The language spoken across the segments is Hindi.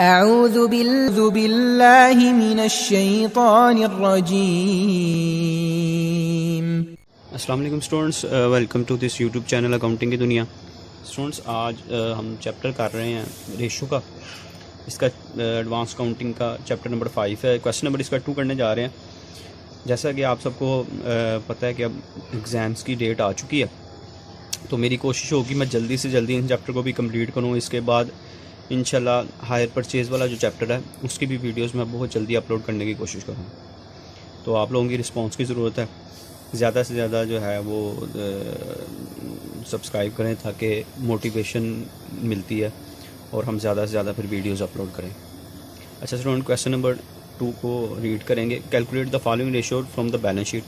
अऊज़ु बिल्लाहि मिनश्शैतानिर्रजीम। अस्सलाम वालेकुम students, welcome to this YouTube channel accounting की दुनिया। स्टूडेंट्स आज हम चैप्टर कर रहे हैं रेशो का। इसका एडवांस काउंटिंग का चैप्टर नंबर 5 है। क्वेश्चन नंबर इसका 2 करने जा रहे हैं। जैसा कि आप सबको पता है कि अब एग्ज़ाम्स की डेट आ चुकी है, तो मेरी कोशिश होगी मैं जल्दी से जल्दी इन चैप्टर को भी कंप्लीट करूँ। इसके बाद इंशाल्लाह हायर परचेज़ वाला जो चैप्टर है उसकी भी वीडियोस मैं बहुत जल्दी अपलोड करने की कोशिश करूँ। तो आप लोगों की रिस्पांस की ज़रूरत है, ज़्यादा से ज़्यादा जो है वो सब्सक्राइब करें ताकि मोटिवेशन मिलती है और हम ज़्यादा से ज़्यादा फिर वीडियोस अपलोड करें। अच्छा स्टूडेंट, क्वेश्चन नंबर 2 को रीड करेंगे। Calculate the following ratio from the balance sheet.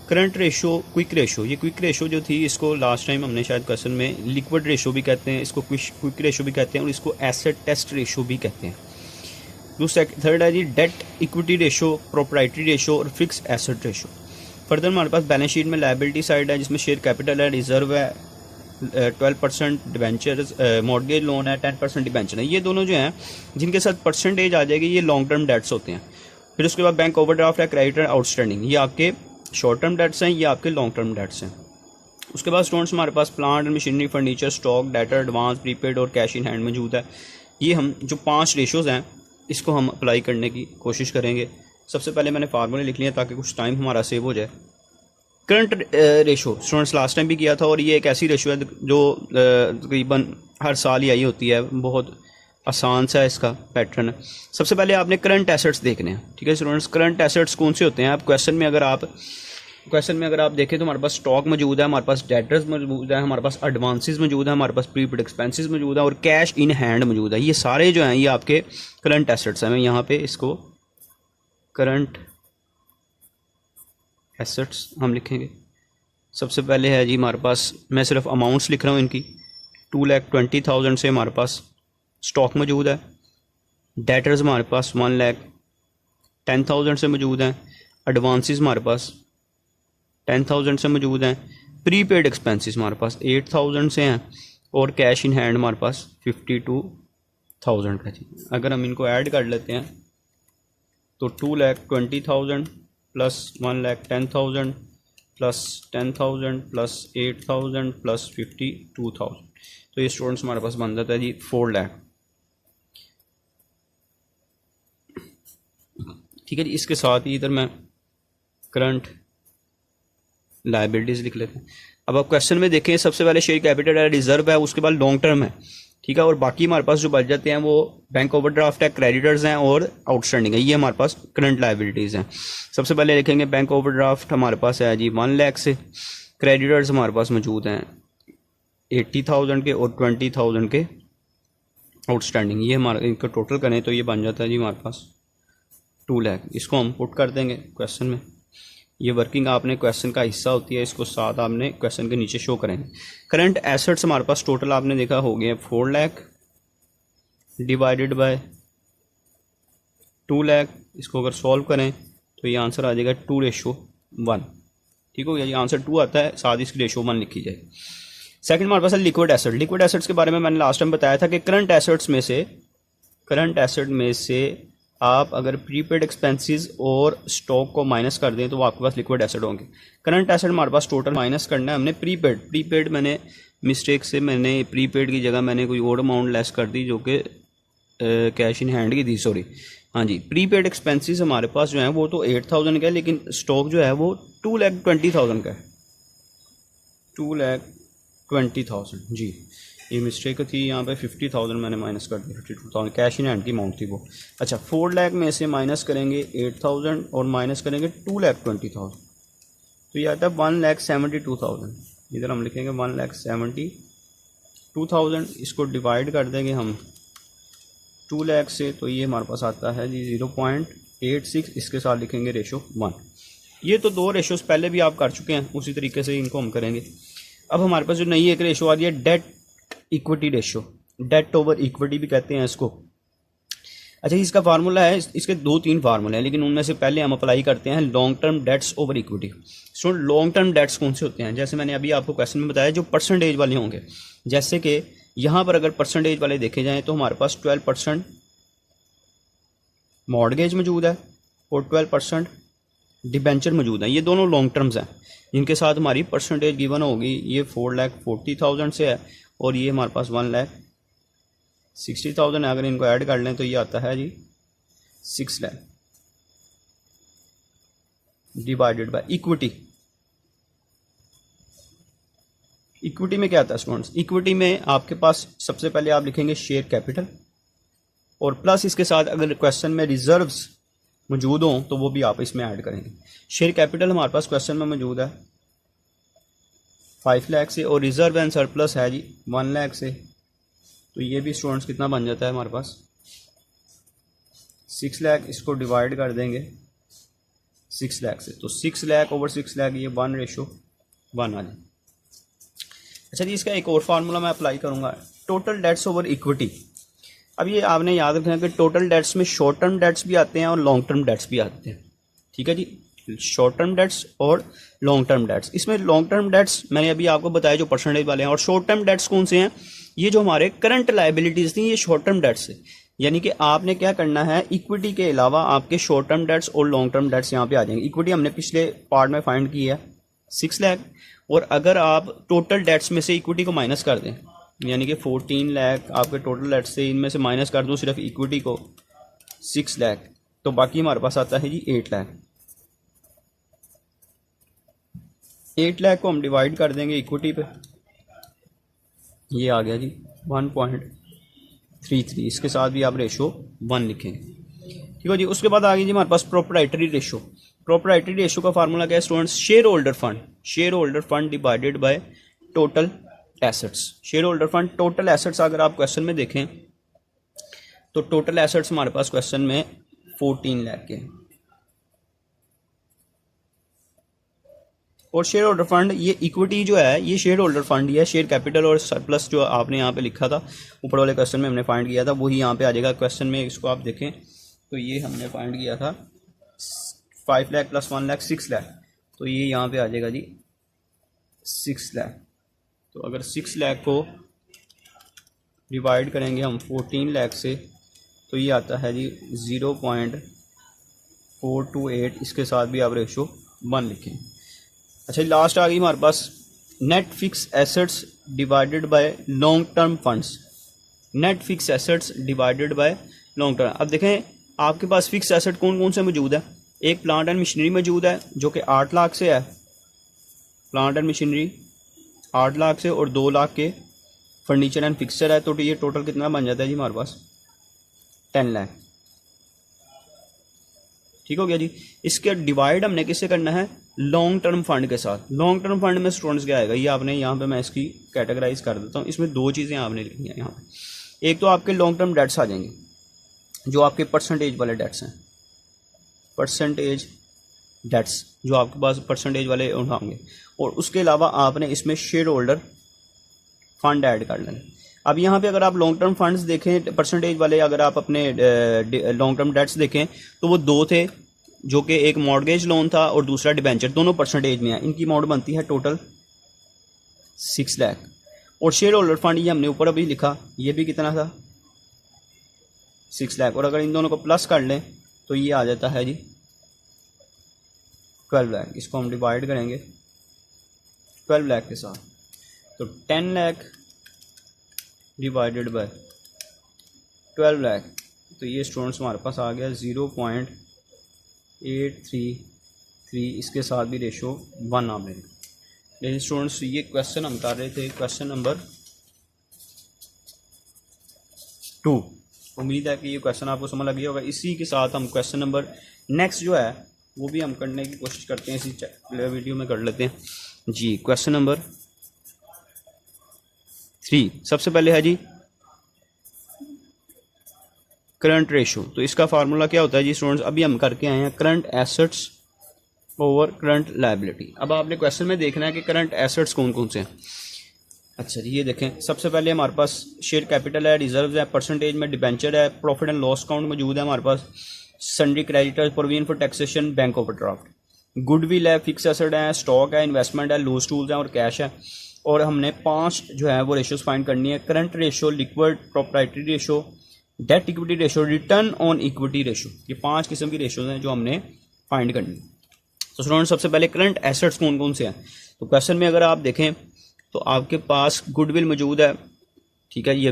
Current ratio, quick ratio. ये क्विक रेशो जो थी, इसको लास्ट टाइम हमने शायद क्वेश्चन में लिक्विड रेशो भी कहते हैं, इसको क्विक रेशो भी कहते हैं और इसको एसेट टेस्ट रेशो भी कहते हैं। दूसरा थर्ड है जी debt equity ratio, proprietary ratio और फिक्स एसेट रेशो। फर्दर हमारे पास बैलेंस शीट में लायबिलिटी साइड है जिसमें शेयर कैपिटल है, रिजर्व है, 12% डिबेंचर्स, मॉर्गेज लोन है, 10% डिबेंचर है। ये दोनों जो हैं जिनके साथ परसेंटेज आ जाएगी ये लॉन्ग टर्म डेट्स होते हैं। फिर उसके बाद बैंक ओवरड्राफ्ट है, क्रेडिटर आउटस्टैंडिंग, ये आपके शॉर्ट टर्म डेट्स हैं, ये आपके लॉन्ग टर्म डेट्स हैं। उसके बाद स्टूडेंट्स हमारे पास plant and machinery, furniture, stock, debtor, advance, prepaid और कैश इन हैंड मौजूद है। ये हम जो 5 रेशोज़ हैं इसको हम अप्लाई करने की कोशिश करेंगे। सबसे पहले मैंने फार्मूले लिख लिया ताकि कुछ टाइम हमारा सेव हो जाए। Current ratio students last time भी किया था और ये एक ऐसी रेशो है जो तकरीबन हर साल ही आई होती है। बहुत आसान सा इसका पैटर्न है। सबसे पहले आपने करंट एसेट्स देखने हैं, ठीक है स्टूडेंट्स। करंट एसेट्स कौन से होते हैं? आप क्वेश्चन में अगर आप देखें तो हमारे पास स्टॉक मौजूद है, हमारे पास डेटर्स मौजूद है, हमारे पास एडवांसेस मौजूद है, हमारे पास प्रीपेड एक्सपेंसेस मौजूद है और कैश इन हैंड मौजूद है। ये सारे जो हैं ये आपके करंट एसेट्स हैं। मैं यहाँ पे इसको करंट एसेट्स हम लिखेंगे। सबसे पहले है जी हमारे पास, मैं सिर्फ अमाउंट्स लिख रहा हूँ इनकी। 2,20,000 से हमारे पास स्टॉक मौजूद है। डेटर्स हमारे पास 1,10,000 से मौजूद हैं। एडवांसेस हमारे पास 10,000 से मौजूद हैं। प्रीपेड एक्सपेंसेस हमारे पास 8,000 से हैं और कैश इन हैंड हमारे पास 52,000 का जी। अगर हम इनको ऐड कर लेते हैं तो 2,20,000 प्लस 1,10,000 प्लस 10,000 प्लस 8,000 प्लस 52,000, तो ये स्टूडेंट्स हमारे पास बन जाता है जी 4 लाख। ठीक है जी। इसके साथ ही इधर मैं करंट लायबिलिटीज़ लिख लेते हैं। अब आप क्वेश्चन में देखें, सबसे पहले शेयर कैपिटल है, रिजर्व है, उसके बाद लॉन्ग टर्म है, ठीक है। और बाकी हमारे पास जो बच जाते हैं वो बैंक ओवरड्राफ्ट है, क्रेडिटर्स हैं और आउटस्टैंडिंग है। ये हमारे पास करंट लायबिलिटीज़ हैं। सबसे पहले लिखेंगे बैंक ओवरड्राफ्ट हमारे पास है जी 1 लाख से। क्रेडिटर्स हमारे पास मौजूद हैं 80,000 के और 20,000 के आउटस्टैंडिंग। ये हमारा इनका टोटल करें तो ये बन जाता है जी हमारे पास 2 लाख। इसको हम पुट कर देंगे क्वेश्चन में। ये वर्किंग आपने क्वेश्चन का हिस्सा होती है, इसको साथ आपने क्वेश्चन के नीचे शो करेंगे। करंट एसेट्स हमारे पास टोटल आपने देखा हो गया 4 लाख डिवाइडेड बाय 2 लाख। इसको अगर सॉल्व करें तो ये आंसर आ जाएगा 2:1। ठीक हो गया, ये आंसर 2 आता है, साथ इसकी रेशो 1 लिखी जाए। सेकंड हमारे पास है लिक्विड एसेट। लिक्विड एसेट्स के बारे में मैंने लास्ट टाइम बताया था कि करंट एसेट में से आप अगर प्रीपेड एक्सपेंसेस और स्टॉक को माइनस कर दें तो आपके पास लिक्विड एसेट होंगे। करंट एसेट हमारे पास टोटल माइनस करना है हमने प्रीपेड मैंने मिस्टेक से मैंने प्रीपेड की जगह मैंने कोई और अमाउंट लेस कर दी जो कि कैश इन हैंड की थी, सॉरी। हाँ जी, प्रीपेड एक्सपेंसेस हमारे पास जो है वो तो 8,000 का है, लेकिन स्टॉक जो है वो 2,20,000 का है। 2,20,000 जी, ये मिस्टेक थी। यहाँ पे 50,000 मैंने माइनस कर दिया, 52,000 कैश इन हैंड की अमाउंट थी वो। अच्छा, 4 लाख में से माइनस करेंगे 8,000 और माइनस करेंगे 2,20,000, तो ये आता है 1,72,000। इधर हम लिखेंगे 1,72,000। इसको डिवाइड कर देंगे हम 2 लाख से, तो ये हमारे पास आता है जी 0.86। इसके साथ लिखेंगे रेशो 1। ये तो 2 रेशोज़ पहले भी आप कर चुके हैं, उसी तरीके से इनको हम करेंगे। अब हमारे पास जो नई एक रेशो आ रही है debt equity ratio, debt over equity भी कहते हैं इसको। अच्छा, इसका फार्मूला है, इसके 2-3 फार्मूले हैं, लेकिन उनमें से पहले हम अप्लाई करते हैं long term debts over equity. So long term debts कौन से होते हैं? जैसे मैंने अभी आपको क्वेश्चन में बताया, जो परसेंटेज वाले होंगे। जैसे कि यहाँ पर अगर परसेंटेज वाले देखे जाएँ तो हमारे पास 12% मॉर्गेज मौजूद है और 12% डिबेंचर मौजूद है। ये दोनों लॉन्ग टर्म्स हैं जिनके साथ हमारी परसेंटेज गिवन होगी। ये 4,40,000 से है और ये हमारे पास 1,60,000 है। अगर इनको ऐड कर लें तो ये आता है जी 6 lakh divided by equity. Equity में क्या आता है स्टूडेंट्स? इक्विटी में आपके पास सबसे पहले आप लिखेंगे शेयर कैपिटल और प्लस इसके साथ अगर क्वेश्चन में रिजर्व्स मौजूद हों तो वो भी आप इसमें ऐड करेंगे। शेयर कैपिटल हमारे पास क्वेश्चन में मौजूद है 5 लाख से और रिजर्व एंड सरप्लस है जी 1 लाख से। तो ये भी स्टूडेंट्स कितना बन जाता है हमारे पास 6 लाख। इसको डिवाइड कर देंगे 6 लाख से तो 6 लाख ओवर 6 लाख ये 1:1 आ जाए। अच्छा जी, इसका एक और फार्मूला मैं अप्लाई करूँगा, टोटल डेट्स ओवर इक्विटी। अब ये आपने याद रखना कि टोटल डेट्स में शॉर्ट टर्म डेट्स भी आते हैं और लॉन्ग टर्म डेट्स भी आते हैं। ठीक है जी, शॉर्ट टर्म डेट्स और लॉन्ग टर्म डेट्स। इसमें लॉन्ग टर्म डेट्स मैंने अभी आपको बताया जो परसेंटेज वाले हैं, और शॉर्ट टर्म डेट्स कौन से हैं? ये जो हमारे करंट लायबिलिटीज़ थी ये शॉर्ट टर्म डेट्स है। यानी कि आपने क्या करना है, इक्विटी के अलावा आपके शॉर्ट टर्म डेट्स और लॉन्ग टर्म डेट्स यहाँ पे आ जाएंगे। इक्विटी हमने पिछले पार्ट में फाइंड की है 6 लाख, और अगर आप टोटल डेट्स में से इक्विटी को माइनस कर दें, यानी कि 14 लाख आपके टोटल डेट्स से इनमें से माइनस कर दूं सिर्फ इक्विटी को 6 लाख, तो बाकी हमारे पास आता है जी 8 लाख। 8 लाख को हम डिवाइड कर देंगे इक्विटी पे, ये आ गया जी 1.33। इसके साथ भी आप रेशो 1 लिखेंगे। ठीक है जी। उसके बाद आ गई जी हमारे पास प्रोप्राइटरी रेशो। प्रोप्राइटरी रेशो का फार्मूला क्या है students? Share holder fund divided by total assets. Share holder fund total assets अगर आप क्वेश्चन में देखें तो टोटल एसेट्स हमारे पास क्वेश्चन में 14 लाख के, और शेयर होल्डर फंड ये इक्विटी जो है ये शेयर होल्डर फंड ये है। शेयर कैपिटल और सरप्लस जो आपने यहाँ पे लिखा था ऊपर वाले क्वेश्चन में हमने फाइंड किया था वही यहाँ पे आ जाएगा क्वेश्चन में। इसको आप देखें तो ये हमने फाइंड किया था 5 लाख प्लस 1 लाख 6 लाख, तो ये यहाँ पे आ जाएगा जी 6 लाख। तो अगर 6 लाख को डिवाइड करेंगे हम 14 लाख से तो ये आता है जी 0.428। इसके साथ भी आप रेशो 1 लिखें। अच्छा, लास्ट आ गई हमारे पास net fix assets divided by long term funds. Net fix assets divided by long term. अब देखें आपके पास फिक्स एसेट कौन कौन से मौजूद है? एक प्लांट एंड मशीनरी मौजूद है जो कि 8 लाख से है, प्लांट एंड मशीनरी 8 लाख से, और 2 लाख के फर्नीचर एंड फिक्सचर है। तो ये टोटल कितना बन जाता है जी हमारे पास 10 लाख। ठीक हो गया जी। इसके डिवाइड हमने किससे करना है? लॉन्ग टर्म फंड के साथ। लॉन्ग टर्म फंड में स्टूडेंट्स क्या आएगा ये आपने यहाँ पे मैं इसकी कैटेगराइज कर देता हूँ। इसमें 2 चीज़ें आपने लिखनी है यहाँ पे। एक तो आपके लॉन्ग टर्म डेट्स आ जाएंगे जो आपके परसेंटेज वाले डेट्स हैं, परसेंटेज डेट्स जो आपके पास परसेंटेज वाले होंगे, और उसके अलावा आपने इसमें शेयर होल्डर फंड ऐड कर लेना। अब यहाँ पे अगर आप लॉन्ग टर्म फंड्स देखें परसेंटेज वाले, अगर आप अपने लॉन्ग टर्म डेट्स देखें तो वो 2 थे जो कि एक मॉर्गेज लोन था और दूसरा डिबेंचर, दोनों परसेंटेज में है। इनकी अमाउंट बनती है टोटल 6 लाख। और शेयर होल्डर फंड ये हमने ऊपर अभी लिखा, ये भी कितना था 6 लाख, और अगर इन दोनों को प्लस कर लें तो ये आ जाता है जी 12 लाख। इसको हम डिवाइड करेंगे 12 लाख के साथ, तो 10 लाख डिवाइडेड बाय 12 लाख, तो ये स्टूडेंट्स हमारे पास आ गया 0.833। इसके साथ भी रेशो 1 आ गया। लेकिन स्टूडेंट्स ये क्वेश्चन हम कर रहे थे क्वेश्चन नंबर 2। उम्मीद है कि ये क्वेश्चन आपको समझ लगी होगा। इसी के साथ हम क्वेश्चन नंबर नेक्स्ट जो है वो भी हम करने की कोशिश करते हैं, इसी वीडियो में कर लेते हैं जी। क्वेश्चन नंबर 3 सबसे पहले है जी करंट रेशो। तो इसका फार्मूला क्या होता है जी स्टूडेंट्स? अभी हम करके आए हैं current assets over current liability. अब आपने क्वेश्चन में देखना है कि करंट एसेट्स कौन कौन से हैं। अच्छा जी, ये देखें सबसे पहले हमारे पास शेयर कैपिटल है, रिजर्व है, परसेंटेज में डिबेंचर है, प्रॉफिट एंड लॉस अकाउंट मौजूद है हमारे पास, sundry creditors, provision for taxation, bank overdraft, goodwill है, फिक्स एसेट है, स्टॉक है, इन्वेस्टमेंट है, लूज टूल्स है और कैश है। और हमने 5 जो है वो रेशोज फाइंड करनी है। Current ratio, liquid, proprietary ratio, date equity ratio, return on equity ratio, ये 5 किस्म की रेशोज हैं जो हमने फाइंड करनी। तो स्टूडेंट सबसे पहले करंट एसेट्स कौन कौन से हैं। तो क्वेश्चन में अगर आप देखें तो आपके पास गुडविल मौजूद है, ठीक है, ये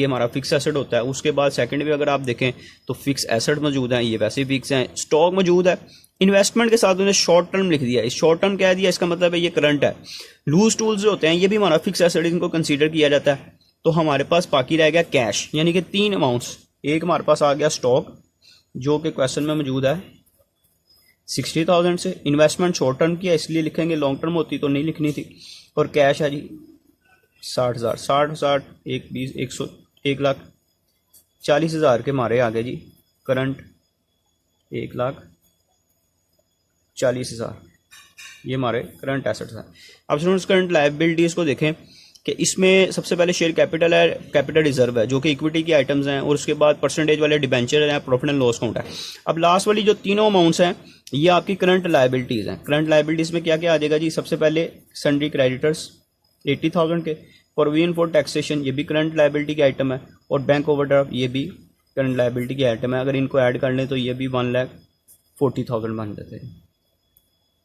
हमारा फिक्स एसेट होता है। उसके बाद सेकंड में अगर आप देखें तो फिक्स एसेट मौजूद है, ये वैसे फिक्स हैं। स्टॉक मौजूद है। इन्वेस्टमेंट के साथ उन्होंने शॉर्ट टर्म लिख दिया, इस शॉर्ट टर्म कह दिया, इसका मतलब है ये करंट है। लूज टूल्स जो होते हैं ये भी हमारा फिक्स एसेट, इनको कंसीडर किया जाता है। तो हमारे पास बाकी रह गया कैश, यानी कि 3 अमाउंट्स। एक हमारे पास आ गया स्टॉक जो कि क्वेश्चन में मौजूद है 60,000 से। इन्वेस्टमेंट शॉर्ट टर्म की है इसलिए लिखेंगे, लॉन्ग टर्म होती तो नहीं लिखनी थी। और कैश है जी 60,000, 60, 1, 20, 100, 1,40,000 के मारे आ गए जी करंट 1,40,000, ये हमारे करंट एसेट्स हैं। अब स्टूडेंट्स करंट लायबिलिटीज़ को देखें कि इसमें सबसे पहले शेयर कैपिटल है, कैपिटल रिजर्व है जो कि इक्विटी की आइटम्स हैं, और उसके बाद परसेंटेज वाले डिबेंचर हैं, प्रॉफिट एंड लॉस काउंट है। अब लास्ट वाली जो तीनों अमाउंट्स हैं ये आपकी करंट लायबिलिटीज़ हैं। करंट लायबिलिटीज़ में क्या क्या आ जाएगा जी, सबसे पहले सन्ड्री क्रेडिटर्स 80,000 के, प्रोविजन फॉर टैक्सेशन ये भी करंट लायबिलिटी की आइटम है, और बैंक ओवरड्राफ्ट ये भी करंट लायबिलिटी की आइटम है। अगर इनको ऐड कर लें तो ये भी 1,40,000 बन जाते हैं।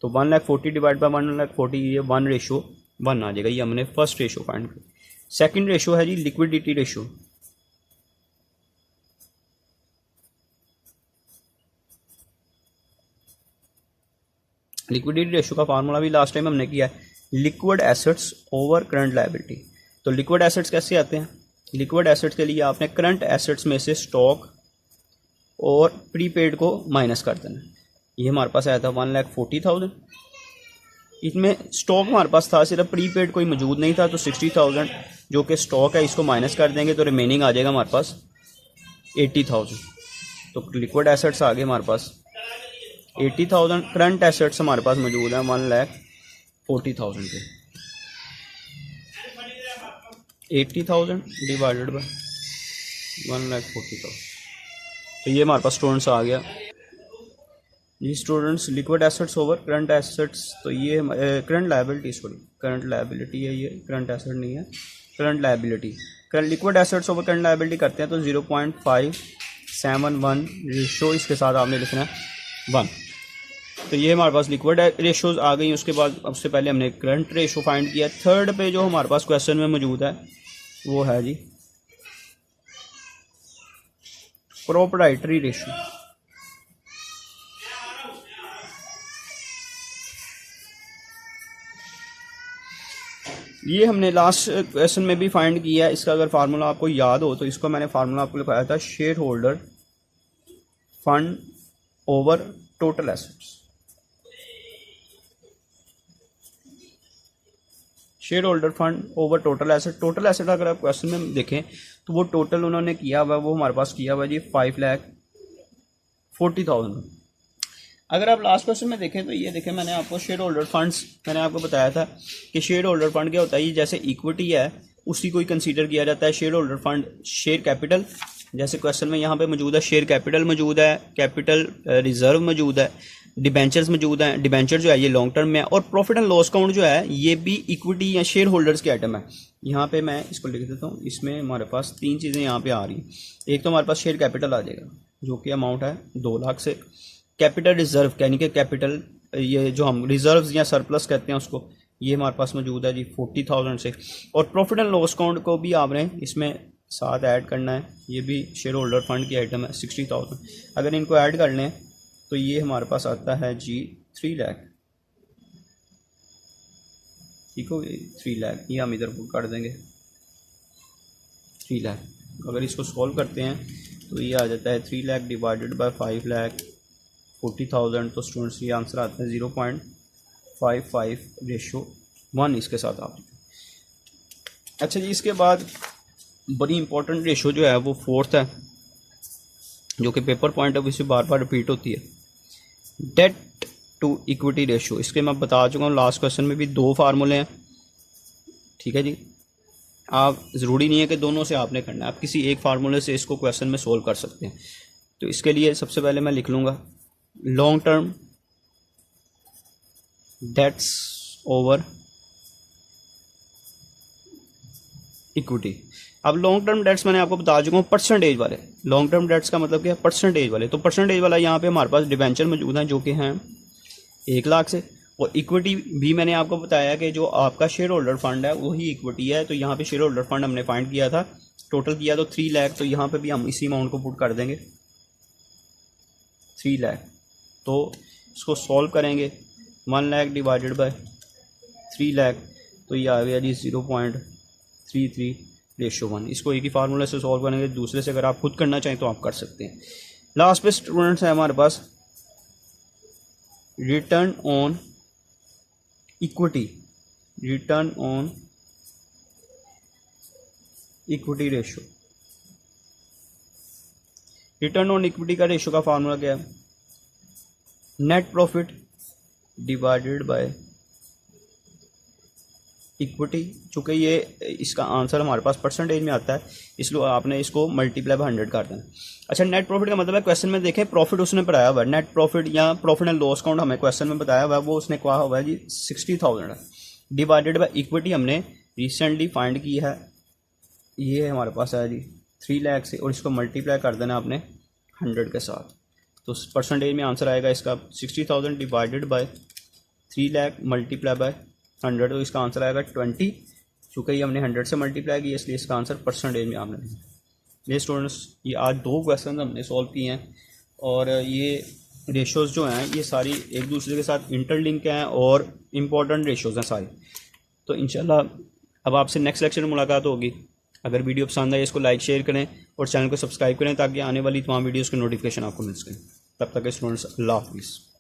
तो 1,40,000 डिवाइड बाय 1,40,000, ये 1:1 आ जाएगा। ये हमने फर्स्ट रेशो फाइंड किया। सेकंड रेशो है जी लिक्विडिटी रेशो। लिक्विडिटी रेशो का फार्मूला भी लास्ट टाइम हमने किया है, liquid assets over current liability. तो लिक्विड एसेट्स कैसे आते हैं, लिक्विड एसेट्स के लिए आपने करंट एसेट्स में से स्टॉक और प्रीपेड को माइनस कर देना। ये हमारे पास आया था 1,40,000, इसमें स्टॉक हमारे पास था सिर्फ, प्रीपेड कोई मौजूद नहीं था। तो 60,000 जो कि स्टॉक है इसको माइनस कर देंगे तो रिमेनिंग आ जाएगा हमारे पास 80,000। तो लिक्विड एसेट्स आ गए हमारे पास 80,000, करंट एसेट्स हमारे पास मौजूद है 1,40,000 के। 80,000 डिवाइडेड बाय 1,40,000, तो ये हमारे पास स्टूडेंट्स आ गया ये students liquid assets over current assets. तो ये current liability, sorry current liability है, ये करंट एसेट नहीं है, current liability. Current liquid assets over current liability करते हैं तो 0.571 रेशो, इसके साथ आपने लिखना है 1। तो ये हमारे पास लिक्विड रेशोज आ गई। उसके बाद उससे पहले हमने करंट रेशो फाइंड किया। थर्ड पे जो हमारे पास क्वेश्चन में मौजूद है वो है जी प्रोप्राइटरी रेशो। ये हमने लास्ट क्वेश्चन में भी फाइंड किया है। इसका अगर फार्मूला आपको याद हो तो इसको मैंने फार्मूला आपको लिखाया था, share holder fund over total assets. Share holder fund over total asset. Total asset अगर आप क्वेश्चन में देखें तो वो टोटल उन्होंने किया हुआ, वो हमारे पास किया हुआ जी 5,40,000। अगर आप लास्ट क्वेश्चन में देखें तो ये देखें, मैंने आपको शेयर होल्डर फंड्स, मैंने आपको बताया था कि शेयर होल्डर फंड क्या होता है, ये जैसे इक्विटी है उसी को ही कंसीडर किया जाता है। Share holder fund share capital, जैसे क्वेश्चन में यहाँ पे मौजूद है, शेयर कैपिटल मौजूद है, कैपिटल रिजर्व मौजूद है, डिबेंचर्स मौजूद हैं। डिबेंचर जो है ये लॉन्ग टर्म में है, और प्रॉफिट एंड लॉस काउंट जो है ये भी इक्विटी या शेयर होल्डर्स के आइटम है। यहाँ पे मैं इसको लिख देता हूँ, इसमें हमारे पास 3 चीज़ें यहाँ पे आ रही हैं। एक तो हमारे पास शेयर कैपिटल आ जाएगा जो कि अमाउंट है 2 लाख से। कैपिटल रिजर्व यानी कि कैपिटल, ये जो हम रिजर्व्स या सरप्लस कहते हैं उसको, ये हमारे पास मौजूद है जी 40,000 से। और प्रॉफिट एंड लॉस काउंट को भी आपने इसमें साथ ऐड करना है, ये भी शेयर होल्डर फंड की आइटम है 60,000। अगर इनको ऐड कर लें तो ये हमारे पास आता है जी 3 लाख। ठीक हो, 3 लाख, ये हम इधर कर देंगे 3 लाख। अगर इसको सॉल्व करते हैं तो ये आ जाता है 3 लाख डिवाइडेड बाय 5,40,000। तो स्टूडेंट्स ये आंसर आता है 0.55:1 इसके साथ आप। अच्छा जी, इसके बाद बड़ी इंपॉर्टेंट रेशो जो है वो 4th है, जो कि पेपर पॉइंट ऑफ व्यू से बार बार रिपीट होती है, डेट टू इक्विटी रेशो। इसके मैं बता चुका हूँ, लास्ट क्वेश्चन में भी 2 फार्मूले हैं। ठीक है जी, आप ज़रूरी नहीं है कि दोनों से आपने करना है, आप किसी एक फार्मूले से इसको क्वेश्चन में सोल्व कर सकते हैं। तो इसके लिए सबसे पहले मैं लिख लूँगा long term debts over equity. अब लॉन्ग टर्म डेट्स मैंने आपको बता चुका हूँ परसेंटेज वाले। लॉन्ग टर्म डेट्स का मतलब क्या है? परसेंटेज वाले। तो परसेंटेज वाला यहाँ पे हमारे पास डिबेंचर मौजूद हैं जो कि हैं 1 लाख से, और इक्विटी भी मैंने आपको बताया कि जो आपका शेयर होल्डर फंड है वही इक्विटी है। तो यहाँ पे शेयर होल्डर फंड हमने फाइंड किया था, टोटल किया तो 3 लाख, तो यहाँ पे भी हम इसी अमाउंट को पुट कर देंगे 3 लाख। तो इसको सॉल्व करेंगे, 1 लाख डिवाइडेड बाय 3 लाख, तो ये आ गया जी 0.33/1। इसको एक ही फार्मूला से सॉल्व करेंगे, दूसरे से अगर आप खुद करना चाहें तो आप कर सकते हैं। लास्ट पे स्टूडेंट्स है हमारे पास return on equity, return on equity ratio. Return on equity का रेशियो का फार्मूला क्या है? Net profit divided by equity. चूँकि ये इसका आंसर हमारे पास परसेंटेज में आता है, इसलिए आपने इसको मल्टीप्लाई बाय 100 कर देना। अच्छा, नेट प्रॉफिट का मतलब है, क्वेश्चन में देखें प्रॉफिट उसने बताया हुआ है, नेट प्रॉफिट या प्रॉफिट एंड लॉस अकाउंट हमें क्वेश्चन में बताया हुआ है, वो उसने कहा हुआ है जी 60,000 है, डिवाइडेड बाय इक्विटी हमने रिसेंटली फाइंड की है, ये हमारे पास है जी 3 लाख से, और इसको मल्टीप्लाई कर देना आपने 100 के साथ। तो परसेंटेज में आंसर आएगा इसका 60,000 divided by 3 lakh multiply by 100, तो इसका आंसर आएगा 20। चूँकि ये हमने 100 से मल्टीप्लाई किया इसलिए इसका आंसर परसेंटेज में आपने। ये स्टूडेंट्स, ये आज 2 क्वेश्चन हमने सॉल्व किए हैं, और ये रेशोज़ जो हैं ये सारी एक दूसरे के साथ इंटरलिंक हैं और इम्पॉर्टेंट रेशोज़ हैं सारी। तो इंशाल्लाह अब आपसे नेक्स्ट लेक्चर में मुलाकात होगी। अगर वीडियो पसंद आए इसको लाइक शेयर करें और चैनल को सब्सक्राइब करें ताकि आने वाली तमाम वीडियोज़ की नोटिफिकेशन आपको मिल सके। तब तक स्टूडेंट्स, अल्लाह हाफिज़।